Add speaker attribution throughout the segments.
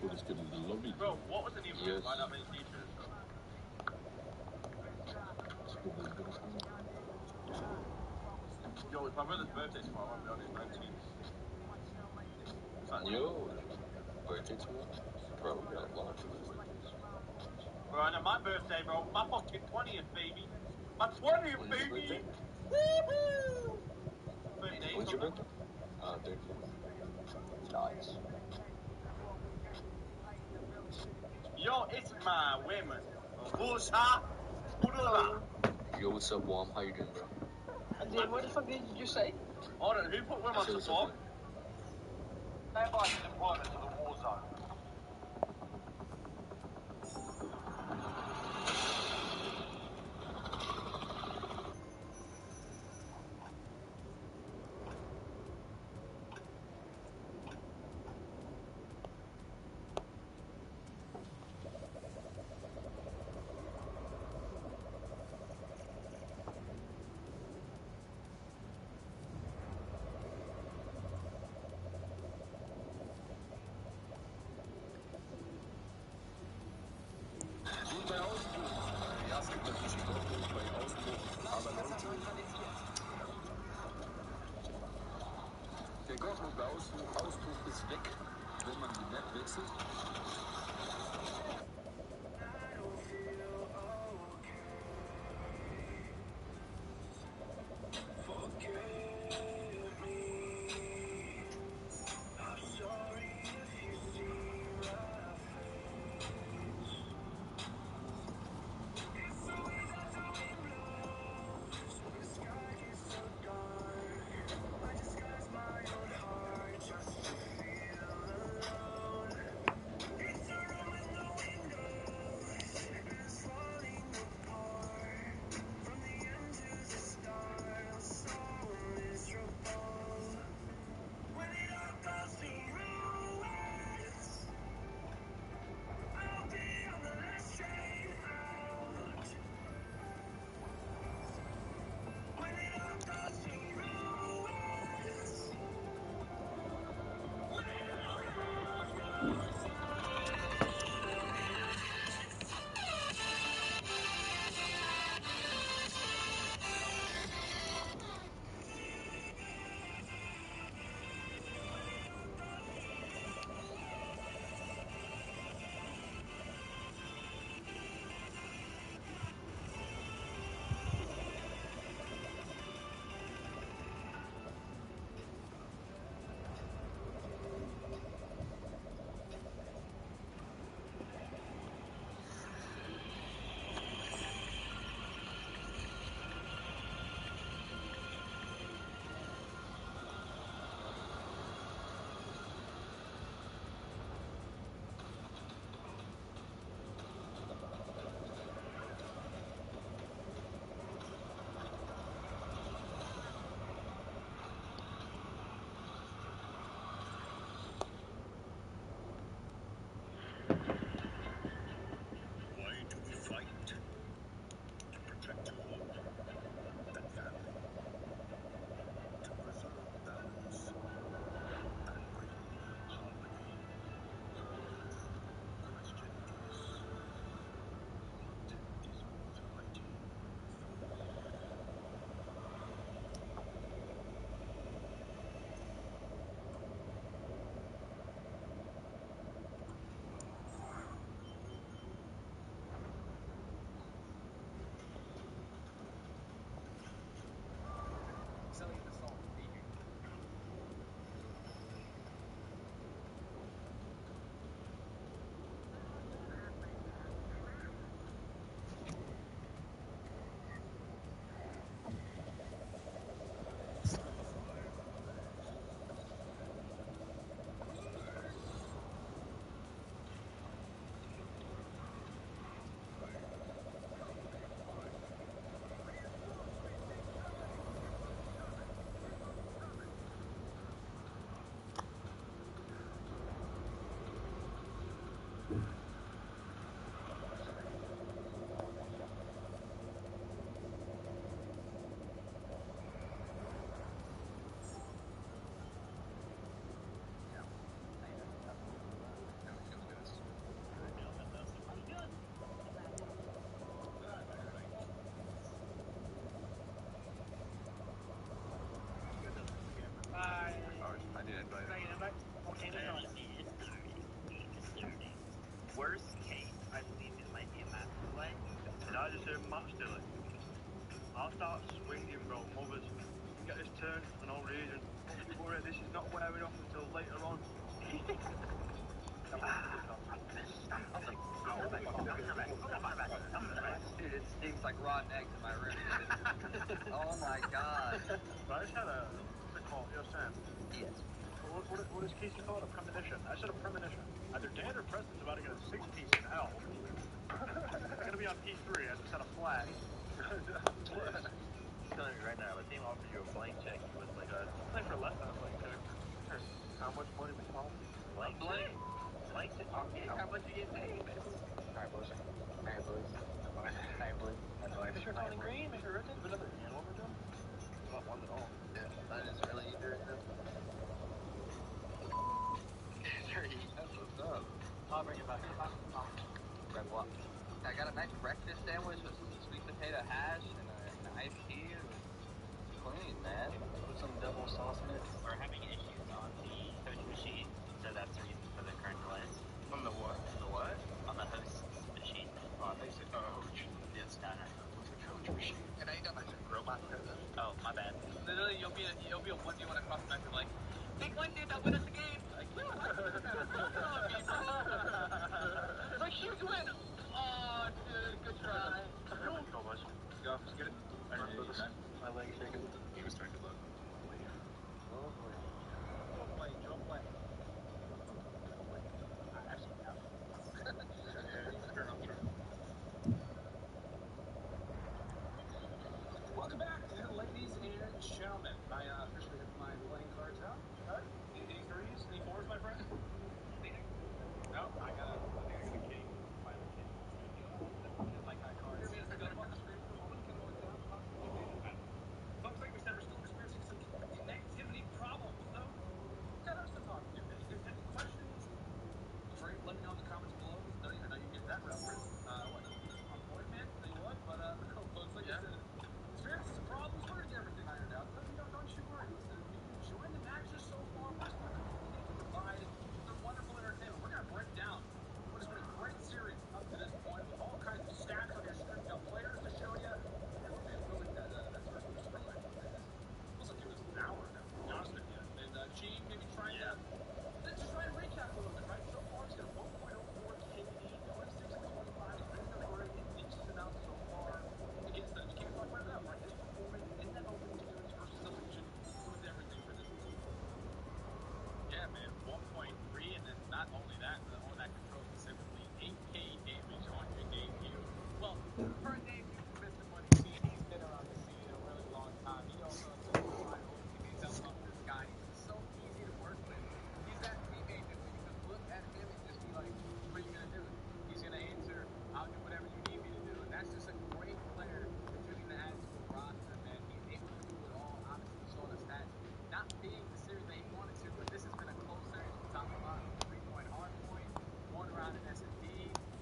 Speaker 1: Good is good in the lobby.
Speaker 2: Bro, what was the new
Speaker 1: Yes.
Speaker 2: by that many teachers? Yo, it's my brother's birthday tomorrow. I won't be on his 19th.
Speaker 1: Yo, birthday tomorrow? Bro, we got a lot of birthdays.
Speaker 2: Bro, and my birthday, bro. My fucking 20th, baby. My 20th,
Speaker 1: When's your
Speaker 2: baby.
Speaker 1: birthday?
Speaker 2: Woo-hoo! 30 days
Speaker 1: When's
Speaker 2: from
Speaker 1: your
Speaker 2: now.
Speaker 1: birthday? 34. Nice.
Speaker 2: Yo, it's my women. Musa Udala.
Speaker 1: Yo, what's up, Wom? How you doing, bro?
Speaker 3: And then what the fuck did you just say?
Speaker 2: Hold on, who put women on support? Everybody's deployment to the war zone.
Speaker 1: Der Gurtausdruck ist weg, wenn man die Map wechselt.
Speaker 2: swear this is not wearing off until later on.
Speaker 3: Dude, it stinks like rotten eggs in my room, dude. Oh my god.
Speaker 2: But I just had a, what's it called? Yo, Sam.
Speaker 3: Yes.
Speaker 2: What does Casey call it? A premonition. I said a premonition. Either Dan or Preston's about to get a 6-piece in hell. It's gonna be on P3. I just had a flag.
Speaker 4: I'm telling you right now, the team offered you a blank check. You would like,
Speaker 2: Play for less than a blank check. How much money we call?
Speaker 4: blank check. Blank check.
Speaker 3: Okay, how much you get paid, man?
Speaker 4: Alright, boys. Alright, boys. Alright, boys.
Speaker 2: Mr. Tony Green, Mr. Rickon. What other hand over to him? Not one at all.
Speaker 3: Yeah, that is really interesting. That's what's up.
Speaker 4: I'll bring it back.
Speaker 3: Grab what? I got a nice breakfast sandwich with some sweet potato hash and an iced tea. It was clean, man. Put some double sauce in it.
Speaker 4: We're having issues on the coach machine, so that's the reason for the current delays.
Speaker 1: On the what? The what?
Speaker 4: On the host machine.
Speaker 1: Oh, they said coach.
Speaker 4: Yes, no.
Speaker 1: What's a coach machine?
Speaker 3: And I got my robot there.
Speaker 4: Oh, my bad.
Speaker 5: Literally, you'll be a 1v1 across the match and like, Big One did that win us the game. Like, no, it's like, huge win. Oh, dude, good try.
Speaker 2: Go, boys.
Speaker 1: Go, let's get it.
Speaker 2: My leg's shaking.
Speaker 1: He was trying to look.
Speaker 5: Don't play.
Speaker 1: Welcome back, ladies and gentlemen. I officially have my playing cards out. Any threes? Any fours, my friend? No, I got a king. Finally king. Like my cards. Here, man, got them on the screen for a moment. Can we down? Folks like we said, we're still experiencing some connectivity problems, so got us to talk to. Any questions? Great, let me know in the comments below. I know you get that reference. What? On point, man? Tell you what, but folks like I said, experiencing some problems. We're gonna get everything ironed out. But don't you worry. Listen, if you enjoyed the matches so far, we're still gonna continue to provide some wonderful entertainment. We're gonna break down what has been a great series up to this point with all kinds of stats on your screen, players to show you. And we're gonna go with that first person perspective. Feels like it was an hour now, to be honest with you. And Gene, maybe trying to let's just try and recap a little bit, right? So far, it's got a 1.04 KD, 26 and 25. It's been great in decent amounts so far. Against them, you can't talk about that, right? His performance in that opening series versus Illusion was everything for this team.
Speaker 5: Yeah, man, 1.3, and then not only that, on that control specifically, 8K damage on your debut. Well, for a debut for Mr. Money T, he's been around the scene a really long time. He also took a lot of opportunities. I love this guy. He's so easy to work with. He's that teammate that when you just look at him and just be like, what are you going to do? He's going to answer, I'll do whatever you need me to do. And that's just a great player that you're going to add to a roster, man. He's able to do it all. Obviously, you saw the stats. Not being the series that he wanted to, but this has been a close series from top to bottom. 3-point hard point, 1 round in S&D,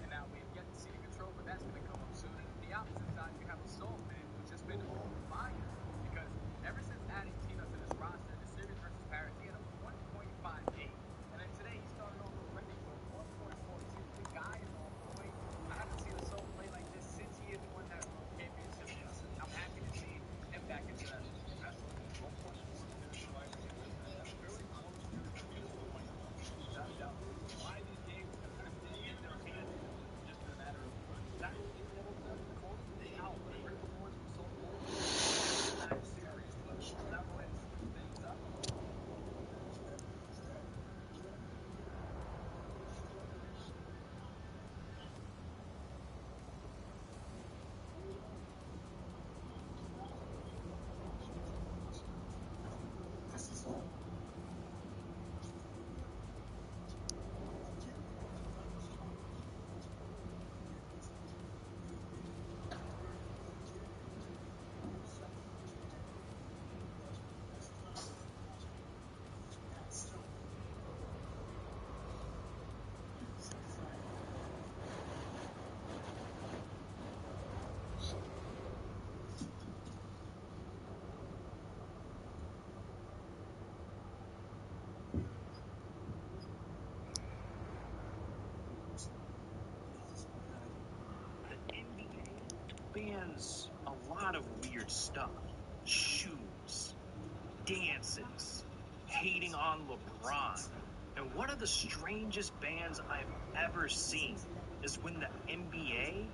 Speaker 5: and now we have yet to see the control, but that's going to come up soon. And the opposite side, you have a Soul Man, which has been on fire, because ever since adding Tina to this roster, the series versus Paris, he had a 1.58, and then today he started off already with 1.42. The guy is on point. I haven't seen a Soul play like this since he has won that World Championship. I'm happy to see him back into that.
Speaker 1: Why these games have kind of been in their hands just in a matter of exactly being able to close the out. But a great performance from Soul in that series, but that will end things up.
Speaker 6: bans a lot of weird stuff. Shoes, dances, hating on LeBron. And one of the strangest bans I've ever seen is when the NBA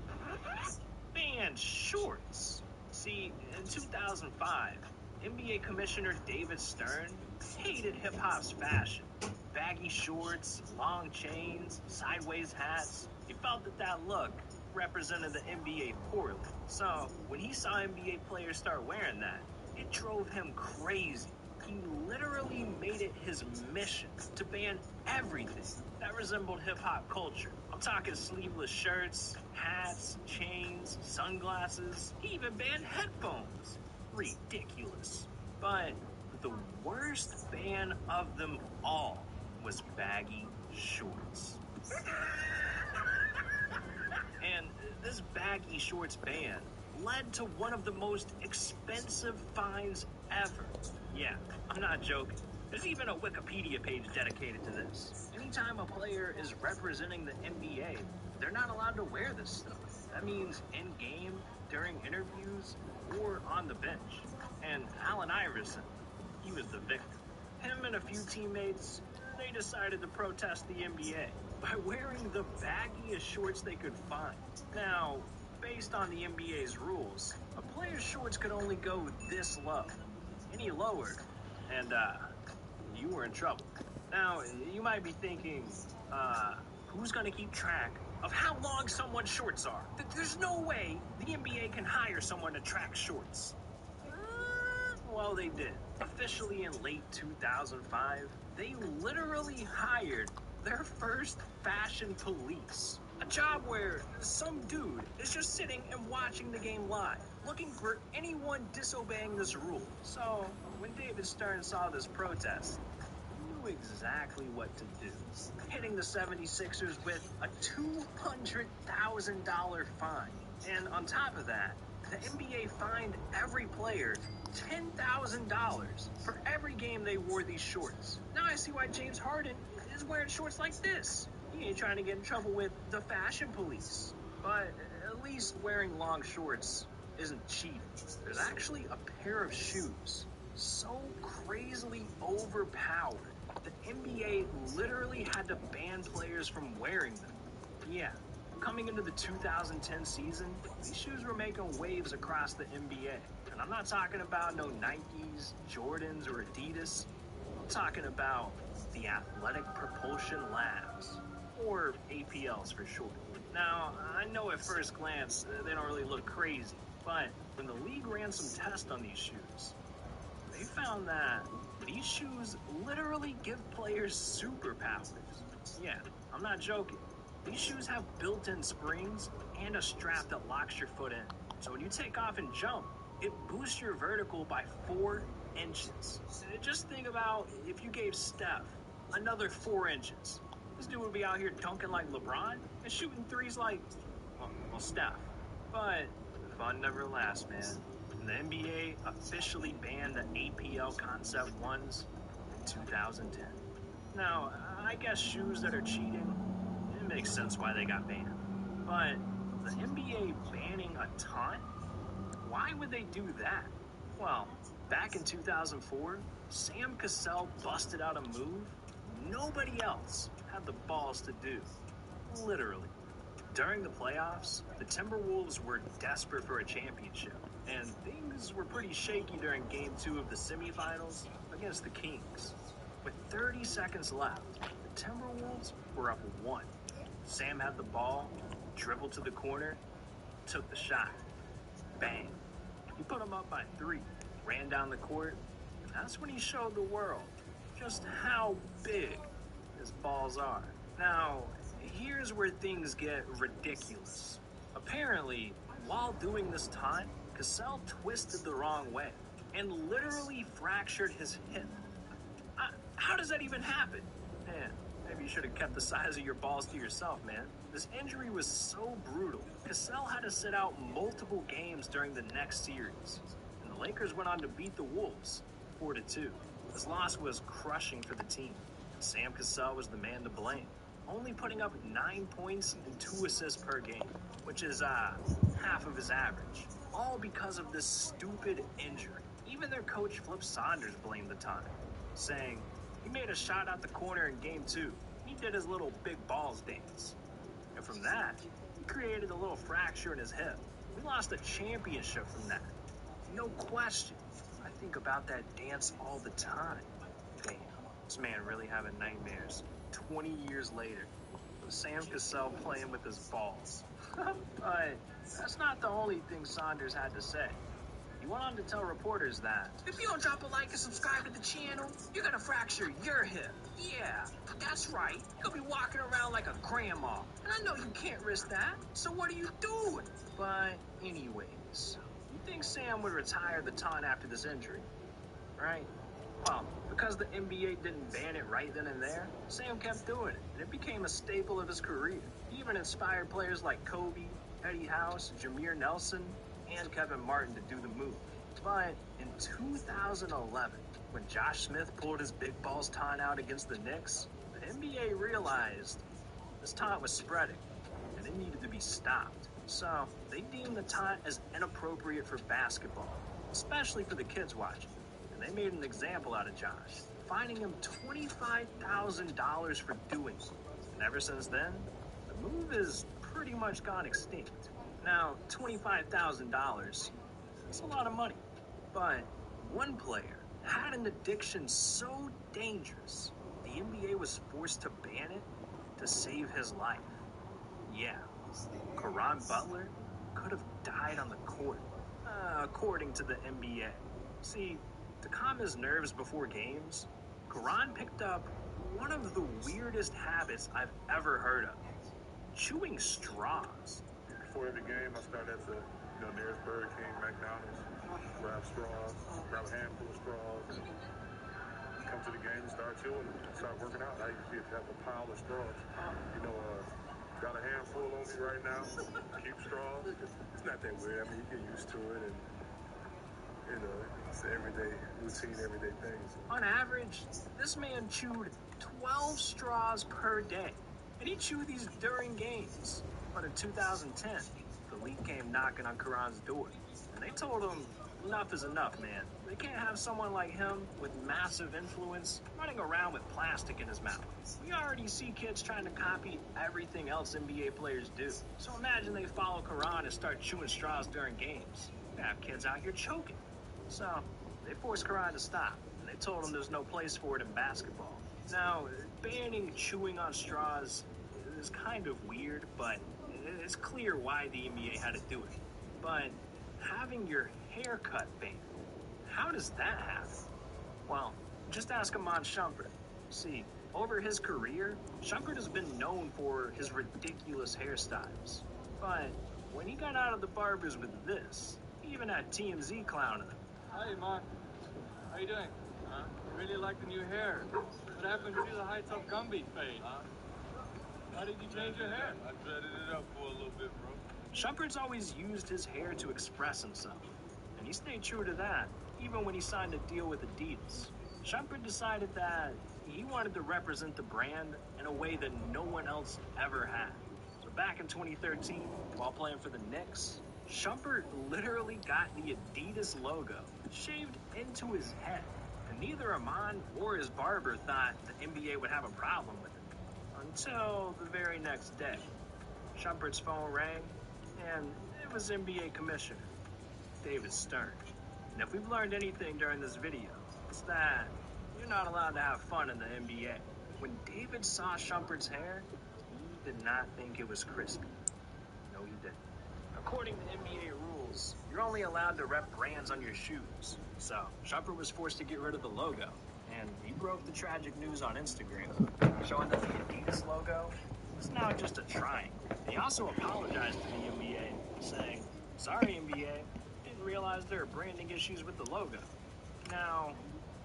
Speaker 6: banned shorts. See, in 2005, NBA Commissioner David Stern hated hip-hop's fashion. Baggy shorts, long chains, sideways hats. He felt that look represented the NBA poorly. So, when he saw NBA players start wearing that, it drove him crazy. He literally made it his mission to ban everything that resembled hip-hop culture. I'm talking sleeveless shirts, hats, chains, sunglasses. He even banned headphones. Ridiculous. But the worst ban of them all was baggy shorts. And this baggy shorts ban led to one of the most expensive fines ever. Yeah, I'm not joking. There's even a Wikipedia page dedicated to this. Anytime a player is representing the NBA, they're not allowed to wear this stuff. That means in-game, during interviews, or on the bench. And Allen Iverson, he was the victim. Him and a few teammates, they decided to protest the NBA by wearing the baggiest shorts they could find. Now, based on the NBA's rules, a player's shorts could only go this low. Any lower, and you were in trouble. Now, you might be thinking, who's going to keep track of how long someone's shorts are? There's no way the NBA can hire someone to track shorts. Well, they did. Officially in late 2005, they literally hired their first fashion police. A job where some dude is just sitting and watching the game live, looking for anyone disobeying this rule. So, when David Stern saw this protest, he knew exactly what to do. Hitting the 76ers with a $200,000 fine. And on top of that, the NBA fined every player $10,000 for every game they wore these shorts. Now I see why James Harden is wearing shorts like this. He ain't trying to get in trouble with the fashion police. But at least wearing long shorts isn't cheating. There's actually a pair of shoes so crazily overpowered, the NBA literally had to ban players from wearing them. Yeah, coming into the 2010 season, these shoes were making waves across the NBA. And I'm not talking about no Nikes, Jordans, or Adidas. I'm talking about the Athletic Propulsion Labs, or APLs for short. Now, I know at first glance they don't really look crazy, but when the league ran some tests on these shoes, they found that these shoes literally give players superpowers. Yeah, I'm not joking. These shoes have built-in springs and a strap that locks your foot in. So when you take off and jump, it boosts your vertical by 4 inches. Just think about if you gave Steph another 4 inches. This dude would be out here dunking like LeBron and shooting threes like, well, Steph. But fun never lasts, man. And the NBA officially banned the APL Concept ones in 2010. Now, I guess shoes that are cheating, it makes sense why they got banned. But the NBA banning a taunt? Why would they do that? Well, back in 2004, Sam Cassell busted out a move nobody else had the balls to do. Literally. During the playoffs, the Timberwolves were desperate for a championship, and things were pretty shaky during Game 2 of the semifinals against the Kings. With 30 seconds left, the Timberwolves were up 1. Sam had the ball, dribbled to the corner, took the shot. Bang. He put them up by 3, ran down the court, and that's when he showed the world just how big his balls are. Now, here's where things get ridiculous. Apparently, while doing this taunt, Cassell twisted the wrong way and literally fractured his hip. How does that even happen? Man, maybe you should have kept the size of your balls to yourself, man. This injury was so brutal. Cassell had to sit out multiple games during the next series, and the Lakers went on to beat the Wolves 4-2. This loss was crushing for the team. Sam Cassell was the man to blame, only putting up 9 points and 2 assists per game, which is half of his average, all because of this stupid injury. Even their coach Flip Saunders blamed the time. saying he made a shot out the corner in Game 2. He did his little big balls dance. And from that, he created a little fracture in his hip. We lost a championship from that. No question. I think about that dance all the time. Damn, this man really having nightmares 20 years later of Sam Cassell playing with his balls. But that's not the only thing Saunders had to say. He went on to tell reporters that if you don't drop a like and subscribe to the channel, you're gonna fracture your hip. Yeah, that's right. You'll be walking around like a grandma. And I know you can't risk that, so what are you doing? But anyways, you think Sam would retire the taunt after this injury, right? Well, because the NBA didn't ban it right then and there, Sam kept doing it, and it became a staple of his career. He even inspired players like Kobe, Eddie House, Jameer Nelson, and Kevin Martin to do the move. But in 2011, when Josh Smith pulled his big balls taunt out against the Knicks, the NBA realized this taunt was spreading, and it needed to be stopped. So they deemed the taunt as inappropriate for basketball, especially for the kids watching. And they made an example out of Josh, fining him $25,000 for doing it. And ever since then, the move has pretty much gone extinct. Now, $25,000 is a lot of money, but one player had an addiction so dangerous, the NBA was forced to ban it to save his life. Yeah, Caron Butler could have died on the court, according to the NBA. See, to calm his nerves before games, Caron picked up one of the weirdest habits I've ever heard of: chewing straws.
Speaker 7: Before every game, I start at the nearest Burger King, McDonald's, grab straws, grab a handful of straws, and come to the game and start chewing and start working out. I usually have a pile of straws. Got a handful on me right now. Keep straws. It's not that weird. I mean, you get used to it, and it's an everyday routine, everyday things.
Speaker 6: On average, this man chewed 12 straws per day, and he chewed these during games. But in 2010, the league came knocking on Caron's door, and they told him, enough is enough, man. They can't have someone like him with massive influence running around with plastic in his mouth. We already see kids trying to copy everything else NBA players do. So imagine they follow Caron and start chewing straws during games. They have kids out here choking. So they forced Caron to stop, and they told him there's no place for it in basketball. Now, banning chewing on straws is kind of weird, but it's clear why the NBA had to do it. But having your haircut banned, how does that happen? Well, just ask Iman Shumpert. See, over his career, Shumpert has been known for his ridiculous hairstyles. But when he got out of the barbers with this, he even had TMZ clowning him.
Speaker 8: Hi, Iman. How you doing? I really like the new hair. What happened to the high top Gumby fade? Why did you change your hair?
Speaker 7: I dreaded it up for a little bit, bro.
Speaker 6: Shumpert's always used his hair to express himself, and he stayed true to that, even when he signed a deal with Adidas. Shumpert decided that he wanted to represent the brand in a way that no one else ever had. So back in 2013, while playing for the Knicks, Shumpert literally got the Adidas logo shaved into his head, and neither Iman or his barber thought the NBA would have a problem with it. Until the very next day. Shumpert's phone rang, and it was NBA Commissioner David Stern. And if we've learned anything during this video, it's that you're not allowed to have fun in the NBA. When David saw Shumpert's hair, he did not think it was crispy. No, he didn't. According to NBA rules, you're only allowed to rep brands on your shoes. So Shumpert was forced to get rid of the logo, and he broke the tragic news on Instagram, showing that the Adidas logo is now just a triangle. He also apologized to the NBA, saying, "Sorry, NBA, didn't realize there are branding issues with the logo." Now,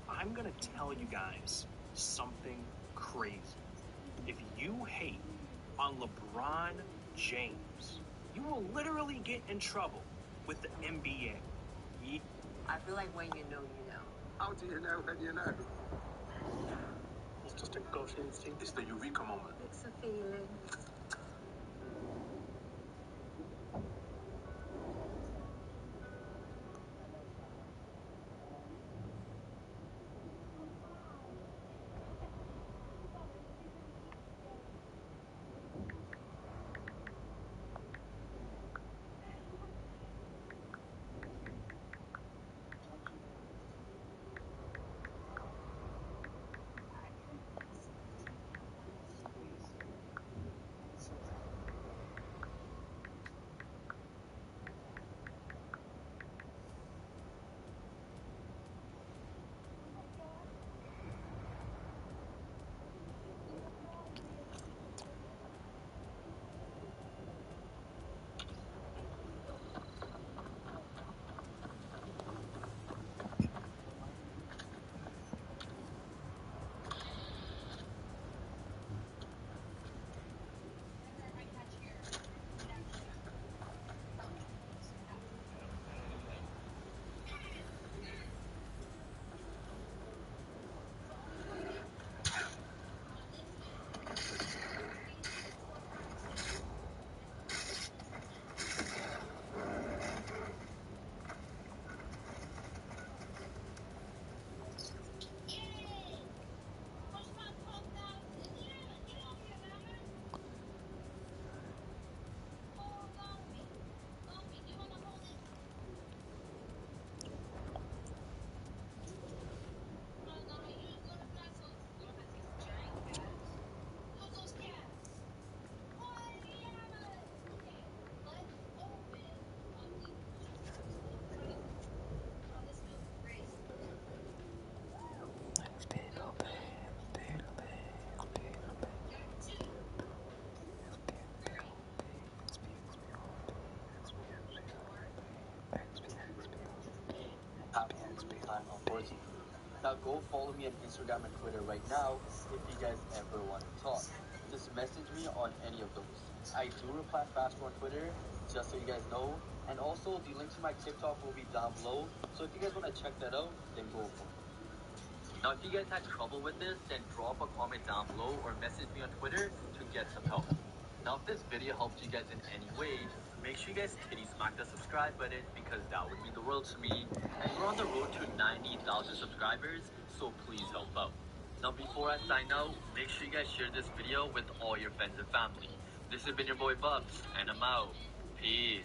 Speaker 6: I'm gonna tell you guys something crazy. If you hate on LeBron James, you will literally get in trouble with the NBA.
Speaker 9: I feel like when you know, you know.
Speaker 1: How do you know when you know?
Speaker 6: It's just a gut instinct.
Speaker 1: It's the Eureka moment.
Speaker 9: It's a feeling.
Speaker 3: Now go follow me on Instagram and Twitter right now if you guys ever want to talk. Just message me on any of those. I do reply faster on Twitter, just so you guys know. And also, the link to my TikTok will be down below. So if you guys want to check that out, then go for it. Now, if you guys had trouble with this, then drop a comment down below or message me on Twitter to get some help. Now, if this video helped you guys in any way, make sure you guys titty smack the subscribe button because that would mean the world to me. And we're on the road to 90,000 subscribers, so please help out. Now, before I sign out, make sure you guys share this video with all your friends and family. This has been your boy Bubs, and I'm out. Peace.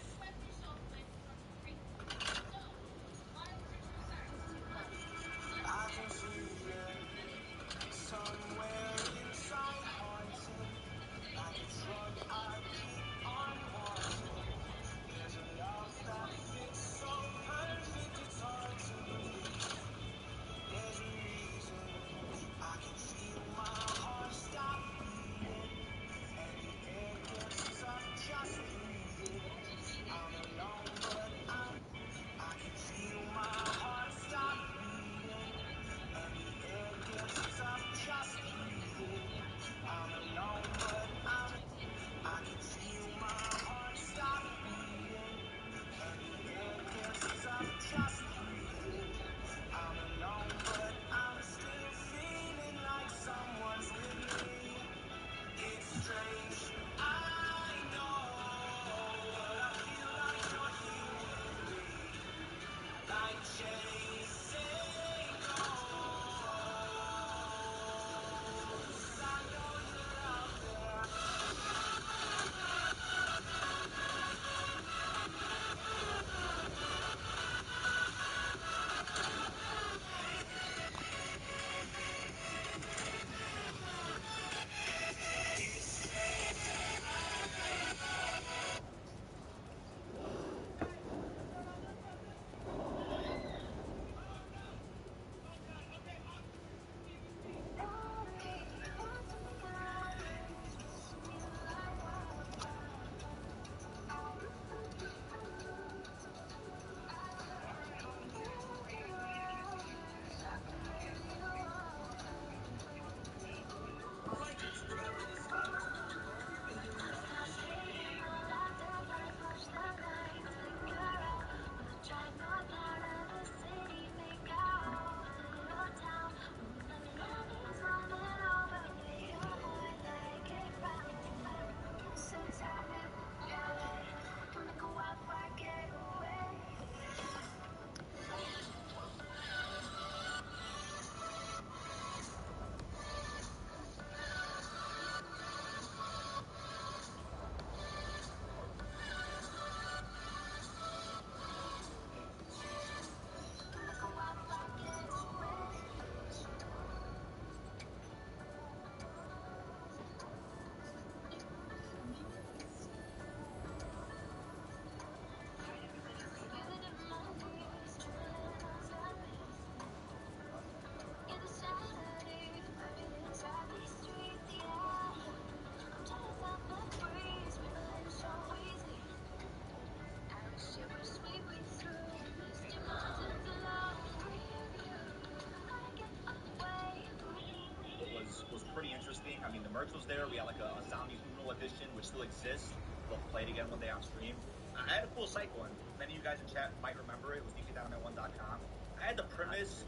Speaker 10: Was pretty interesting. I mean, the merch was there. We had like a Zombie Uno edition, which still exists. We'll play it again one day on stream. I had a cool site going. Many of you guys in chat might remember it. It was DKDynamite1.com. I had the premise,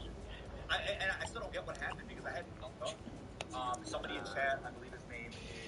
Speaker 10: and I still don't get what happened because I had somebody in chat, I believe his name is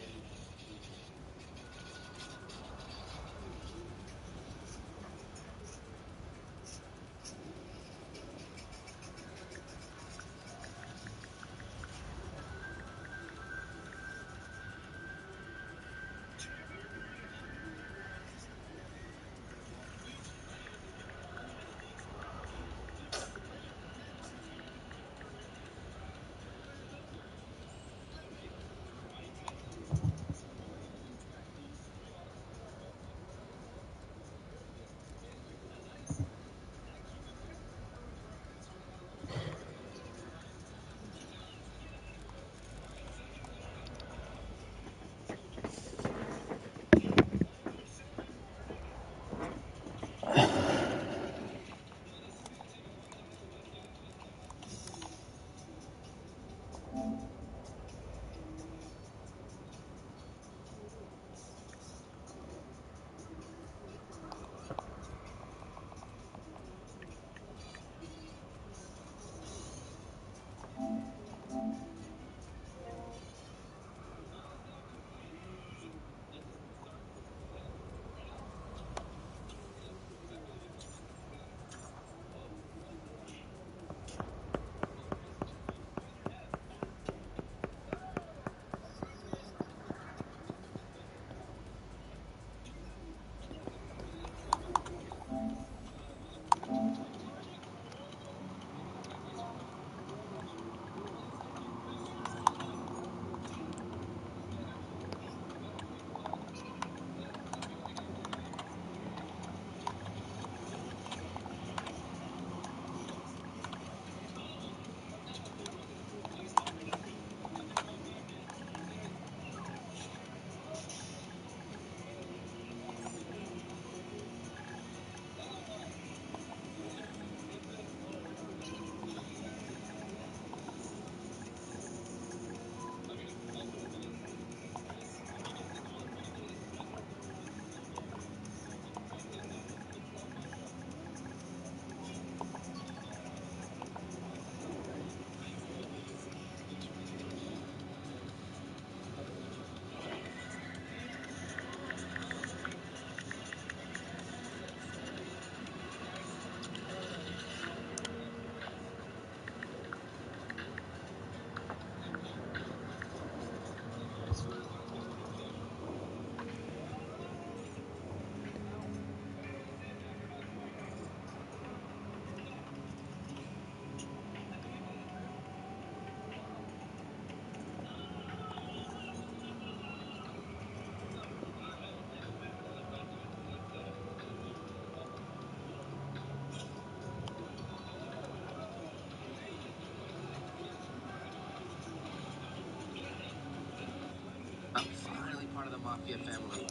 Speaker 6: Mafia family.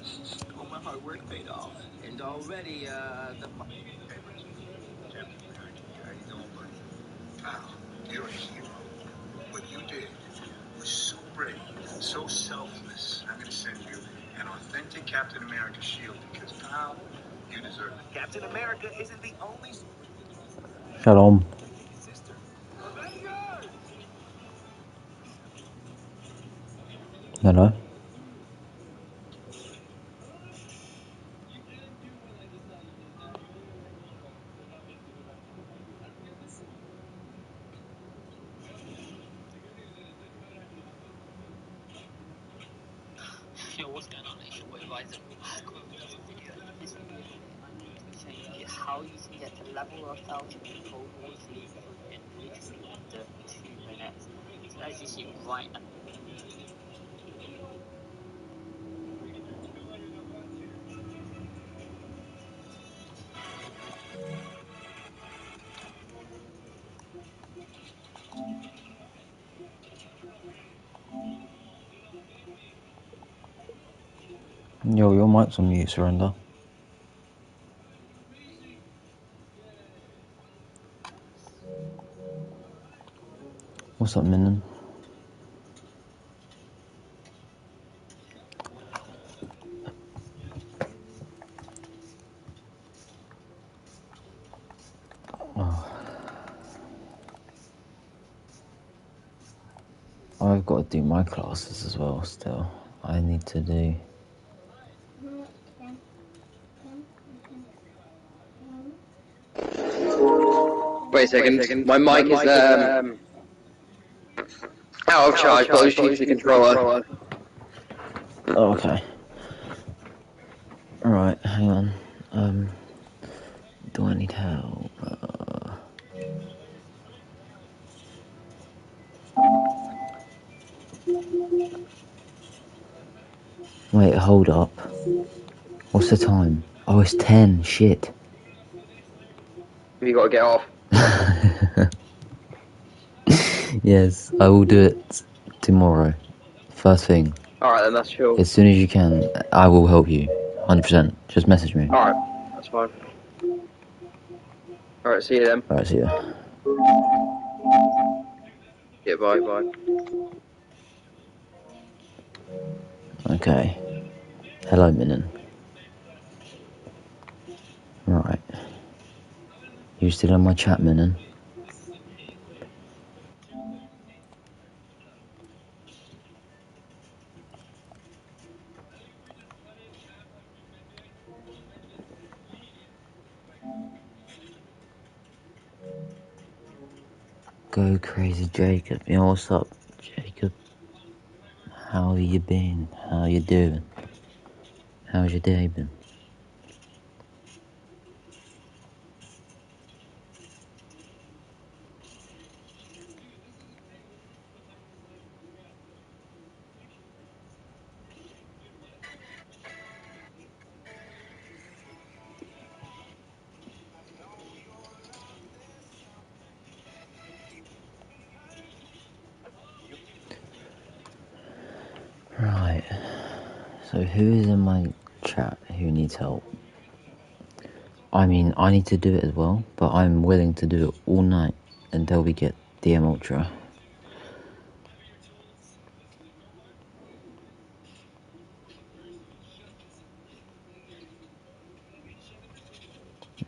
Speaker 6: All my hard work paid off. And already, the...
Speaker 1: Captain America, how you doing, buddy? Pal, you're a hero. What you did was so brave, so selfless. I'm going to send you an authentic Captain America shield because, pal, you deserve it.
Speaker 6: Captain America isn't the only...
Speaker 11: Shalom.
Speaker 6: Sister.
Speaker 11: Hello.
Speaker 12: Yo, what's going on, Nation? What guys? Coming with another video. This video today, I'm going to be showing you how you can get the level of Falcon in Cold War Z in literally under 2 minutes. So as you see right now.
Speaker 11: Yo, your mic's on mute, Surrender. What's up, Minion? Oh. I've got to do my classes as well still. I need to do...
Speaker 13: Wait a second. My mic is out of charge, but I'll just use the controller.
Speaker 11: Oh, okay. Alright, hang on. Do I need help? Wait, hold up. What's the time? Oh, it's 10. Shit.
Speaker 13: You gotta get off.
Speaker 11: Yes, I will do it tomorrow. First thing.
Speaker 13: Alright then, that's chill.
Speaker 11: As soon as you can, I will help you. 100%. Just message me.
Speaker 13: Alright, that's fine. Alright, see you then.
Speaker 11: Alright, see ya.
Speaker 13: Yeah, bye.
Speaker 11: Okay. Hello, Minin. Right. You still in my chat, Minin? Go crazy, Jacob. Yo, what's up, Jacob? How you been? How you doing? How's your day been? Right. So who is in my chat who needs help? I mean, I need to do it as well, but I'm willing to do it all night until we get DM Ultra.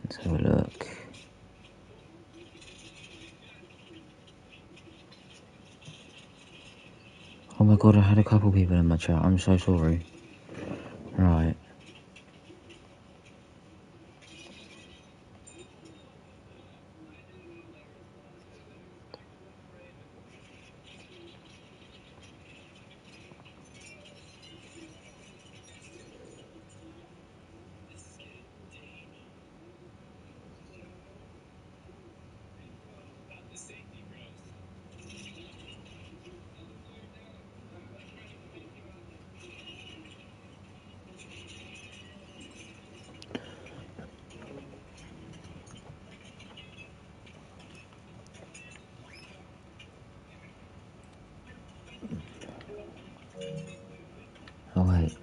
Speaker 11: Let's have a look. Oh my god, I had a couple people in my chat. I'm so sorry. Right. Oh wait.